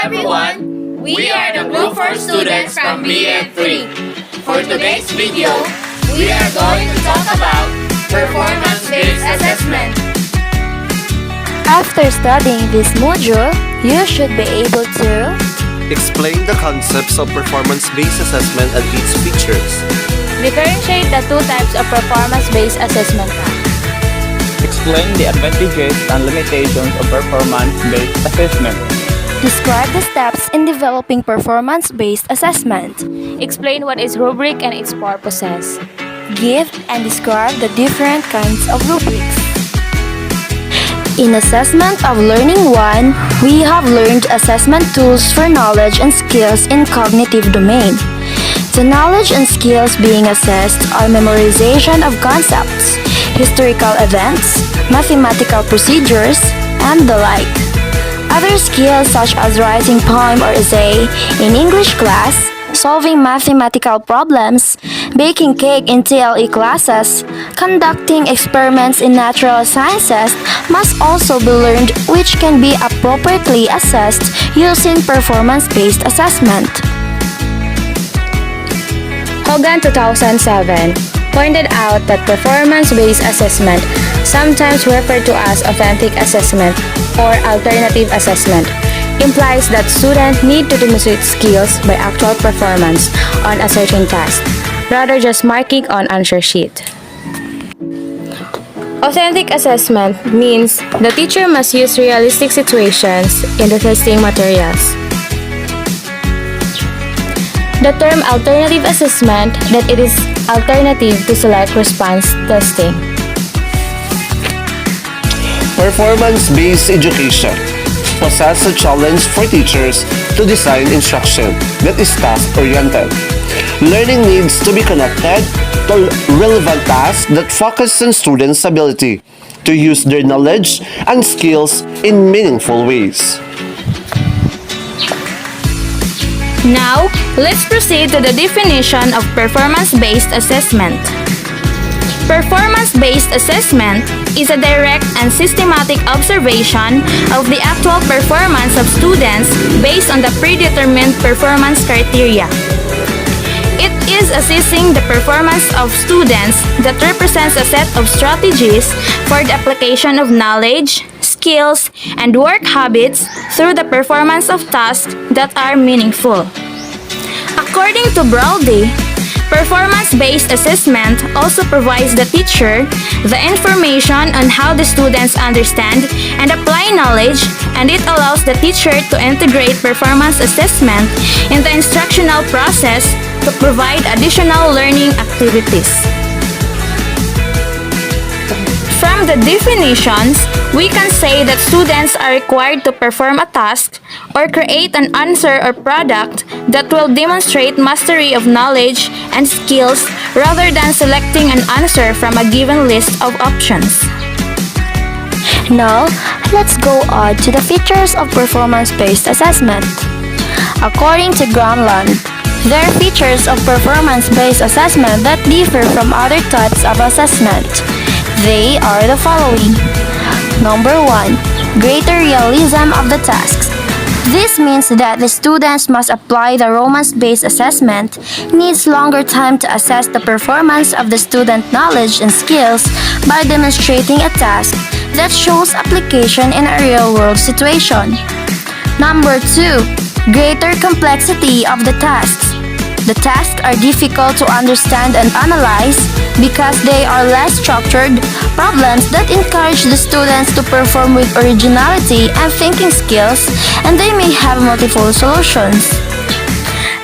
everyone! We are the Group 4 students from BN3. For today's video, we are going to talk about performance-based assessment. After studying this module, you should be able to Explain the concepts of performance-based assessment and its features. differentiate the two types of performance-based assessment. Explain the advantages and limitations of performance-based assessment. Describe the steps in developing performance-based assessment. Explain what is rubric and its purposes. Give and describe the different kinds of rubrics. In Assessment of Learning 1, we have learned assessment tools for knowledge and skills in cognitive domain. The knowledge and skills being assessed are memorization of concepts, historical events, mathematical procedures, and the like. Other skills such as writing poem or essay in English class, solving mathematical problems, baking cake in TLE classes, conducting experiments in natural sciences must also be learned, which can be appropriately assessed using performance-based assessment. Hogan 2007 pointed out that performance-based assessment, sometimes referred to as authentic assessment or alternative assessment, implies that students need to demonstrate skills by actual performance on a certain task, rather just marking on answer sheet. Authentic assessment means the teacher must use realistic situations in the testing materials. The term alternative assessment that it is alternative to select response testing. Performance-based education poses a challenge for teachers to design instruction that is task-oriented. Learning needs to be connected to relevant tasks that focus on students' ability to use their knowledge and skills in meaningful ways. Now, let's proceed to the definition of performance-based assessment. Performance-based assessment is a direct and systematic observation of the actual performance of students based on the predetermined performance criteria. It is assessing the performance of students that represents a set of strategies for the application of knowledge, skills, and work habits through the performance of tasks that are meaningful. According to Braude, performance-based assessment also provides the teacher the information on how the students understand and apply knowledge, and it allows the teacher to integrate performance assessment in the instructional process to provide additional learning activities. From the definitions, we can say that students are required to perform a task or create an answer or product that will demonstrate mastery of knowledge and skills rather than selecting an answer from a given list of options. Now, let's go on to the features of performance-based assessment. According to Gronlund, there are features of performance-based assessment that differ from other types of assessment. They are the following. Number 1. Greater realism of the tasks. This means that the students must apply the romance-based assessment, needs longer time to assess the performance of the student knowledge and skills by demonstrating a task that shows application in a real-world situation. Number 2. Greater complexity of the tasks. The tasks are difficult to understand and analyze because they are less structured problems that encourage the students to perform with originality and thinking skills, and they may have multiple solutions.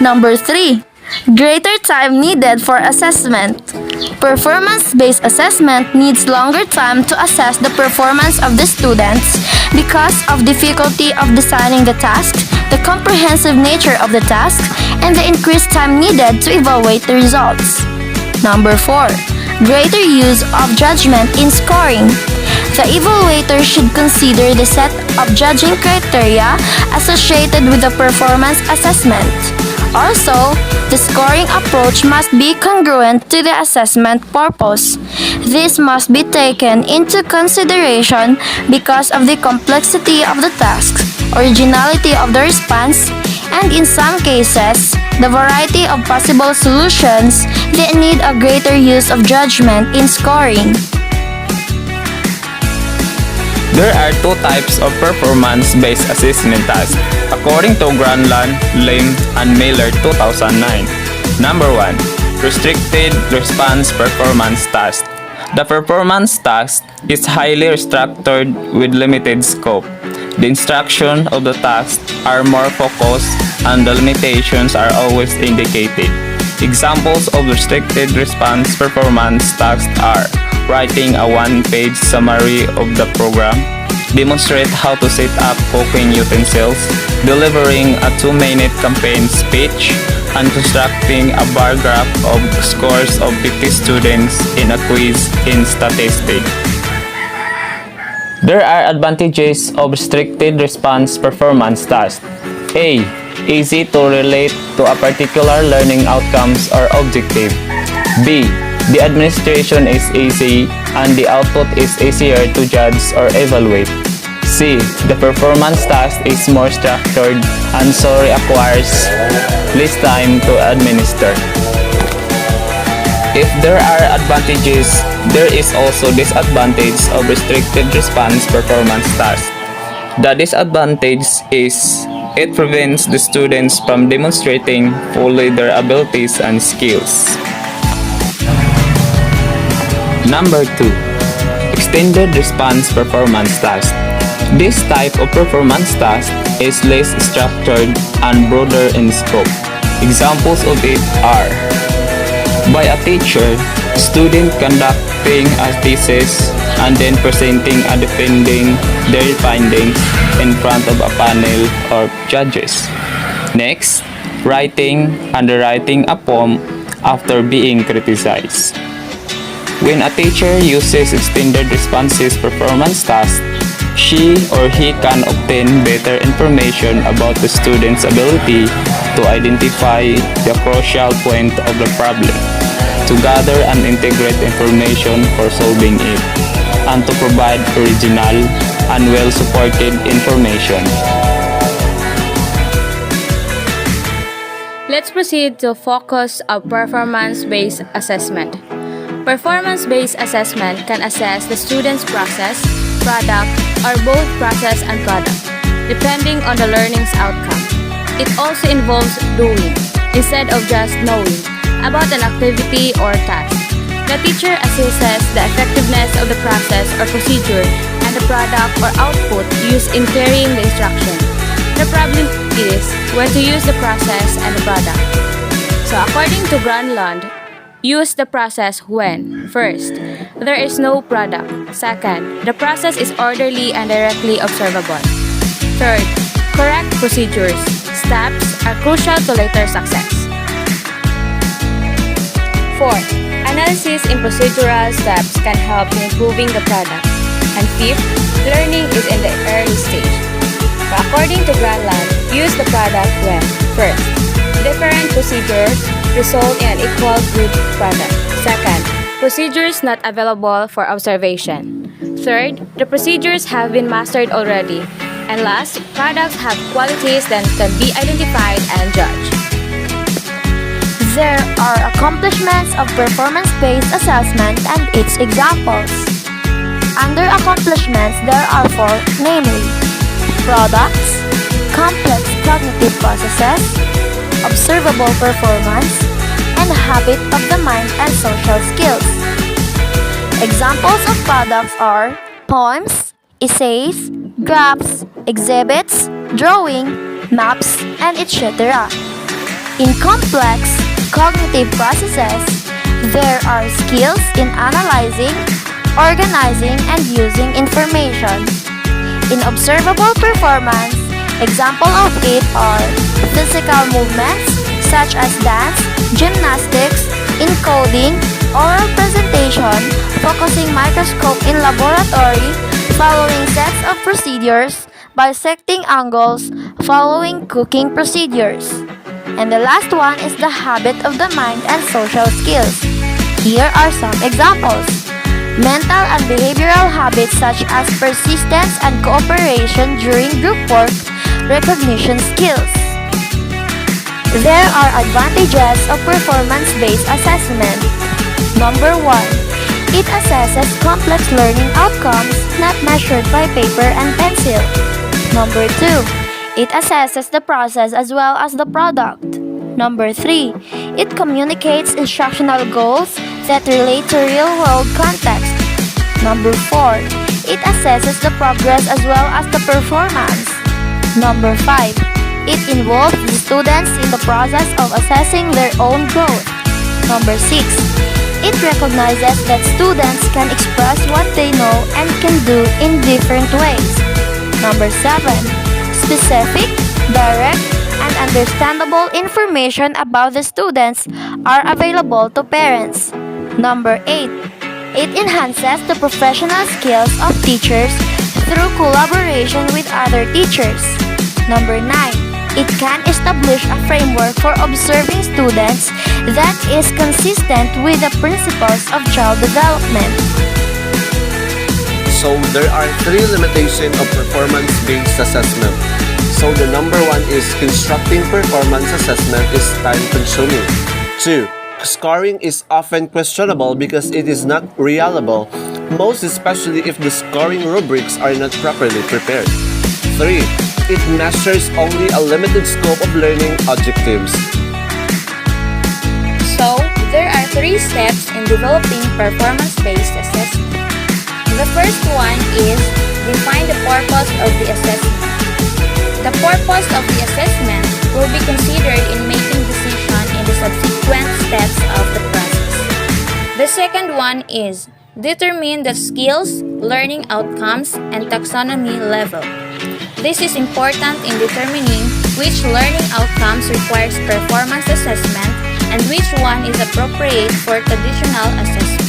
Number 3. Greater time needed for assessment. Performance-based assessment needs longer time to assess the performance of the students because of difficulty of designing the task, the comprehensive nature of the task, and the increased time needed to evaluate the results. Number 4. Greater use of judgment in scoring. The evaluator should consider the set of judging criteria associated with the performance assessment. Also, the scoring approach must be congruent to the assessment purpose. This must be taken into consideration because of the complexity of the tasks originality of the response, and in some cases, the variety of possible solutions that need a greater use of judgment in scoring. There are two types of performance-based assessment tasks, according to Granlund, Lim, and Miller 2009. Number 1. Restricted Response Performance Task. The performance task is highly structured with limited scope. The instruction of the task are more focused and the limitations are always indicated. Examples of restricted response performance tasks are writing a one-page summary of the program, demonstrate how to set up cooking utensils, delivering a 2-minute campaign speech, and constructing a bar graph of scores of 50 students in a quiz in statistics. There are advantages of restricted response performance tasks. A. Easy to relate to a particular learning outcomes or objective. B. The administration is easy and the output is easier to judge or evaluate. C. The performance task is more structured and so requires less time to administer. If there are advantages, there is also disadvantage of restricted response performance tasks. The disadvantage is it prevents the students from demonstrating fully their abilities and skills. Number 2. Extended response performance task. This type of performance task is less structured and broader in scope. Examples of it are by a teacher, student conducting a thesis and then presenting and defending their findings in front of a panel of judges. Next, writing and writing a poem after being criticized. When a teacher uses extended responses performance task, she or he can obtain better information about the student's ability to identify the crucial point of the problem, to gather and integrate information for solving it, and to provide original and well-supported information. Let's proceed to focus of performance-based assessment. Performance-based assessment can assess the student's process, product, or both process and product, depending on the learning's outcome. It also involves doing, instead of just knowing, about an activity or task. The teacher assesses the effectiveness of the process or procedure and the product or output used in carrying the instruction. The problem is when to use the process and the product. So according to Granlund, use the process when, first, there is no product. Second, the process is orderly and directly observable. Third, correct procedures. Steps are crucial to later success. Fourth, analysis in procedural steps can help in improving the product. And fifth, learning is in the early stage. But according to Granlund, use the product when, first, different procedures result in an equal good product. Second, procedures not available for observation. Third, the procedures have been mastered already. And last, products have qualities that can be identified and judged. There are accomplishments of performance-based assessment and its examples. Under accomplishments, there are 4, namely products, complex cognitive processes, observable performance, and habit of the mind and social skills. Examples of products are poems, essays, graphs, exhibits, drawing, maps, and etc. In complex cognitive processes, there are skills in analyzing, organizing, and using information. In observable performance, examples of it are physical movements such as dance, gymnastics, encoding, oral presentation, focusing microscope in laboratory, following sets of procedures, bisecting angles, following cooking procedures. And the last one is the habit of the mind and social skills. Here are some examples. Mental and behavioral habits such as persistence and cooperation during group work, recognition skills. There are advantages of performance-based assessment. Number 1. It assesses complex learning outcomes not measured by paper and pencil. Number 2. It assesses the process as well as the product. Number 3. It communicates instructional goals that relate to real-world context. Number 4. It assesses the progress as well as the performance. Number 5. It involves the students in the process of assessing their own growth. Number 6. It recognizes that students can express what they know and can do in different ways. Number 7. Specific, direct, and understandable information about the students are available to parents. Number 8. It enhances the professional skills of teachers through collaboration with other teachers. Number 9. It can establish a framework for observing students that is consistent with the principles of child development. So there are 3 limitations of performance-based assessment. So the number 1 is constructing performance assessment is time-consuming. 2. Scoring is often questionable because it is not reliable, most especially if the scoring rubrics are not properly prepared. 3. It measures only a limited scope of learning objectives. So, there are 3 steps in developing performance-based assessment. The first one is define the purpose of the assessment. The purpose of the assessment will be considered in making decision in the subsequent steps of the process. The second one is determine the skills, learning outcomes, and taxonomy level. This is important in determining which learning outcomes requires performance assessment and which one is appropriate for traditional assessment.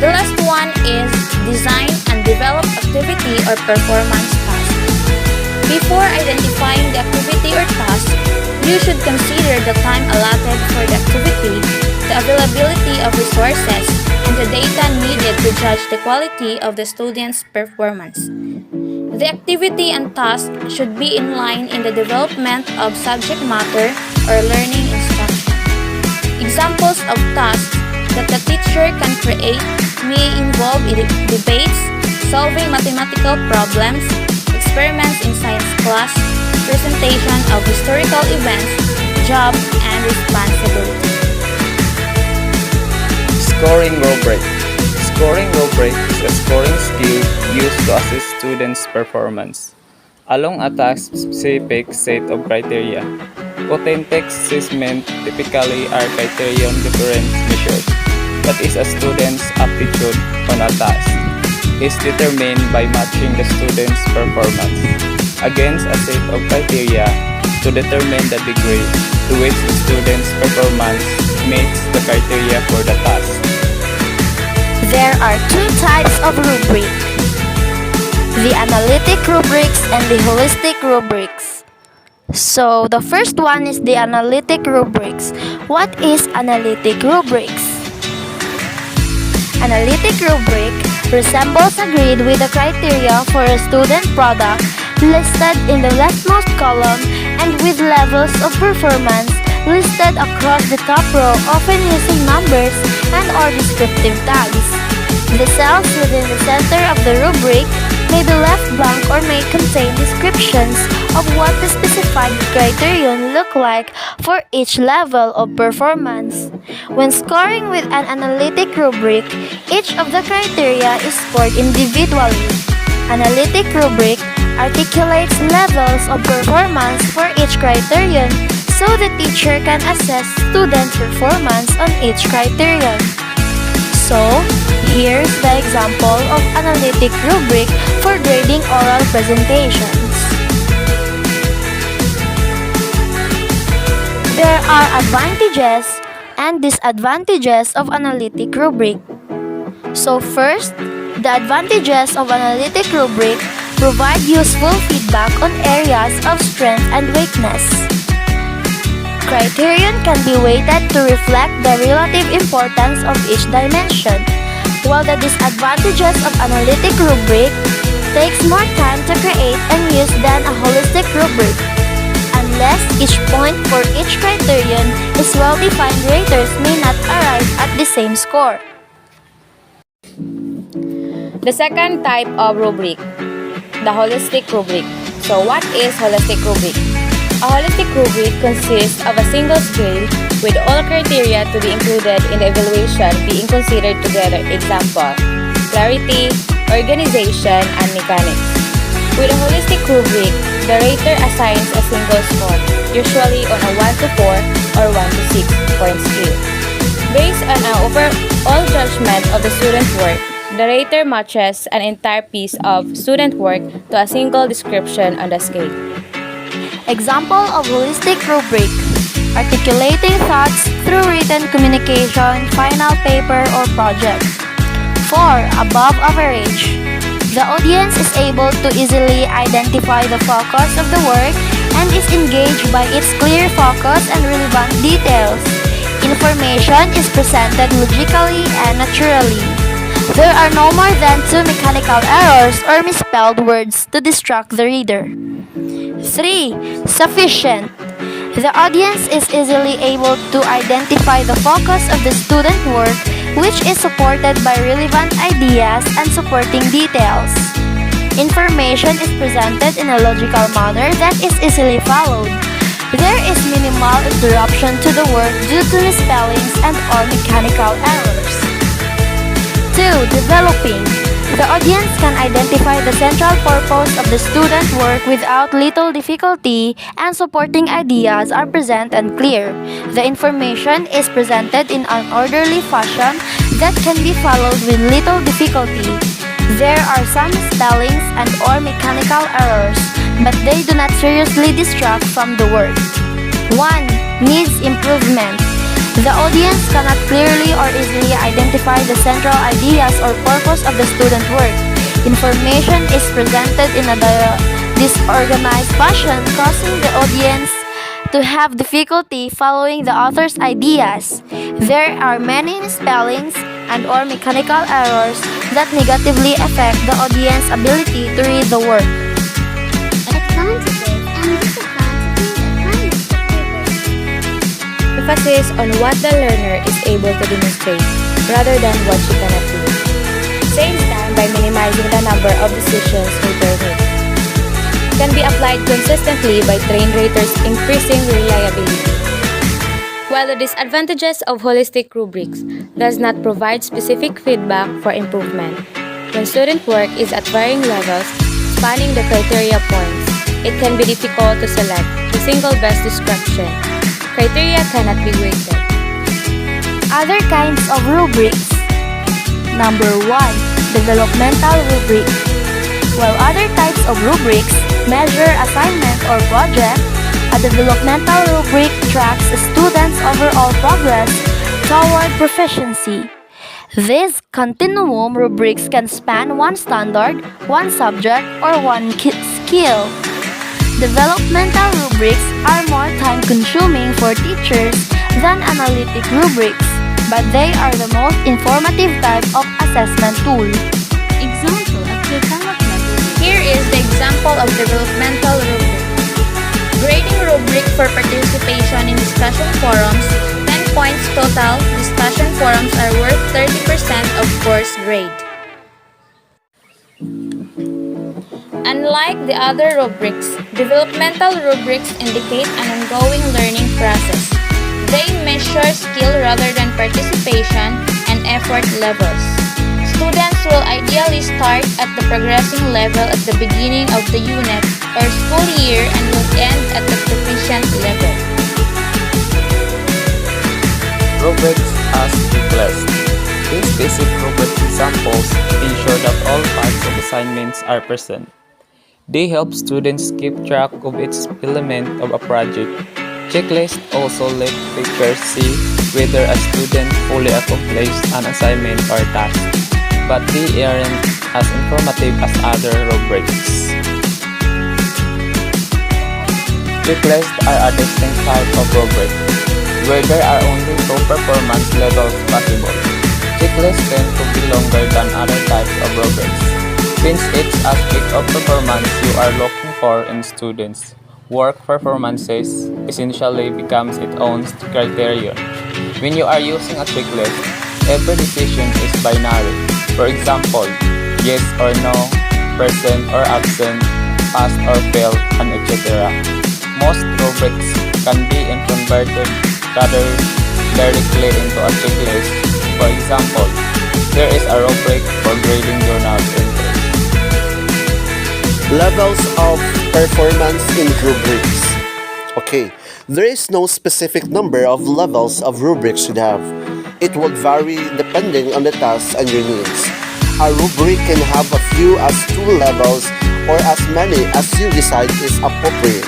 The last one is design and develop activity or performance task. Before identifying the activity or task, you should consider the time allotted for the activity, the availability of resources, and the data needed to judge the quality of the student's performance. The activity and task should be in line in the development of subject matter or learning instruction. Examples of tasks that the teacher can create may involve debates, solving mathematical problems, experiments in science class, presentation of historical events, job, and responsibility. Scoring rubric. Scoring rubric is a scoring skill used to assess students' performance along a task-specific set of criteria. Authentic assessment typically are criterion difference measured, that is a student's aptitude on a task, is determined by matching the student's performance against a set of criteria to determine the degree to which the student's performance meets the criteria for the task. There are 2 types of rubric: the analytic rubrics and the holistic rubrics. So, the first one is the analytic rubrics. What is analytic rubrics? Analytic rubric resembles a grid with the criteria for a student product listed in the leftmost column and with levels of performance listed across the top row, often using numbers and/or descriptive tags. The cells within the center of the rubric may be left blank or may contain descriptions of what the specified criterion look like for each level of performance. When scoring with an analytic rubric, each of the criteria is scored individually. Analytic rubric articulates levels of performance for each criterion so the teacher can assess student performance on each criterion. So, here's the example of analytic rubric for grading oral presentations. There are advantages and disadvantages of analytic rubric. So first, the advantages of analytic rubric provide useful feedback on areas of strength and weakness. Criterion can be weighted to reflect the relative importance of each dimension, while the disadvantages of analytic rubric takes more time to create and use than a holistic rubric. Unless each point for each criterion is well-defined, raters may not arrive at the same score. The second type of rubric, the holistic rubric. So what is holistic rubric? A holistic rubric consists of a single scale with all criteria to be included in the evaluation being considered together. Example, clarity, organization, and mechanics. With a holistic rubric, the rater assigns a single score, usually on a 1 to 4 or 1 to 6 point scale. Based on an overall judgment of the student work, the rater matches an entire piece of student work to a single description on the scale. Example of holistic rubric: articulating thoughts through written communication, final paper, or project. 4. Above average. The audience is able to easily identify the focus of the work and is engaged by its clear focus and relevant details. Information is presented logically and naturally. There are no more than 2 mechanical errors or misspelled words to distract the reader. 3. Sufficient. The audience is easily able to identify the focus of the student work, which is supported by relevant ideas and supporting details. Information is presented in a logical manner that is easily followed. There is minimal interruption to the work due to misspellings and or mechanical errors. 2. Developing. The audience can identify the central purpose of the student work without little difficulty, and supporting ideas are present and clear. The information is presented in an orderly fashion that can be followed with little difficulty. There are some spellings and or mechanical errors, but they do not seriously distract from the work. 1. Needs improvement. The audience cannot clearly or easily identify the central ideas or purpose of the student work. Information is presented in a disorganized fashion, causing the audience to have difficulty following the author's ideas. There are many misspellings and or mechanical errors that negatively affect the audience's ability to read the work. Advantages and disadvantages of holistic rubric. Emphasis on what the learner is able to demonstrate rather than what she cannot do. Saves time by minimizing the number of decisions rater make. Can be applied consistently by trained raters, increasing reliability. While the disadvantages of holistic rubrics does not provide specific feedback for improvement, when student work is at varying levels, spanning the criteria points, it can be difficult to select the single best description. Criteria cannot be weighted. Other kinds of rubrics. Number 1. Developmental rubric. While other types of rubrics measure assignment or project, a developmental rubric tracks a student's overall progress toward proficiency. These continuum rubrics can span one standard, one subject, or one skill. Developmental rubrics are more time-consuming for teachers than analytic rubrics, but they are the most informative type of assessment tool. Example of development rubric. Here is the example of developmental rubric. Grading rubric for participation in discussion forums, 10 points total. Discussion forums are worth 30% of course grade. Unlike the other rubrics, developmental rubrics indicate an ongoing learning process. They measure skill rather than participation and effort levels. Students will ideally start at the progressing level at the beginning of the unit or school year and will end at the proficient level. Rubrics as checklist. These basic rubric examples ensure that all parts of assignments are present. They help students keep track of each element of a project. Checklists also let teachers see whether a student fully accomplished an assignment or task, but they aren't as informative as other rubrics. Checklists are a distinct type of rubric, where there are only 2 performance levels possible. Checklists tend to be longer than other types of rubrics, since each aspect of performance you are looking for in students. Work performances essentially becomes its own criterion. When you are using a checklist, every decision is binary. For example, yes or no, present or absent, pass or fail, and etc. Most rubrics can be converted rather directly into a checklist. For example, there is a rubric for grading journal entries. Levels of performance in rubrics. Okay, there is no specific number of levels of rubrics should have. It would vary depending on the task and your needs. A rubric can have a few as 2 levels or as many as you decide is appropriate.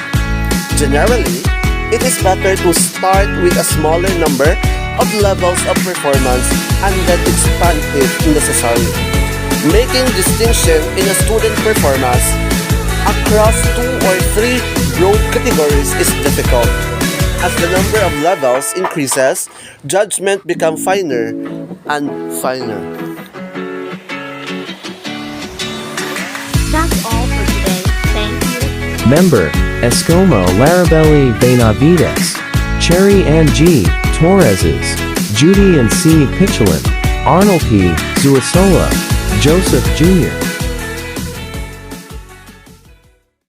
Generally, it is better to start with a smaller number of levels of performance and then expand if necessary. Making distinction in a student performance across 2 or 3 broad categories is difficult. As the number of levels increases, judgment becomes finer and finer. That's all for today. Thank you. Member, Escomo Larabelli Benavides, Cherry Ann G. Torreses, Judy and C. Pichelin, Arnold P. Zuasola, Joseph Jr.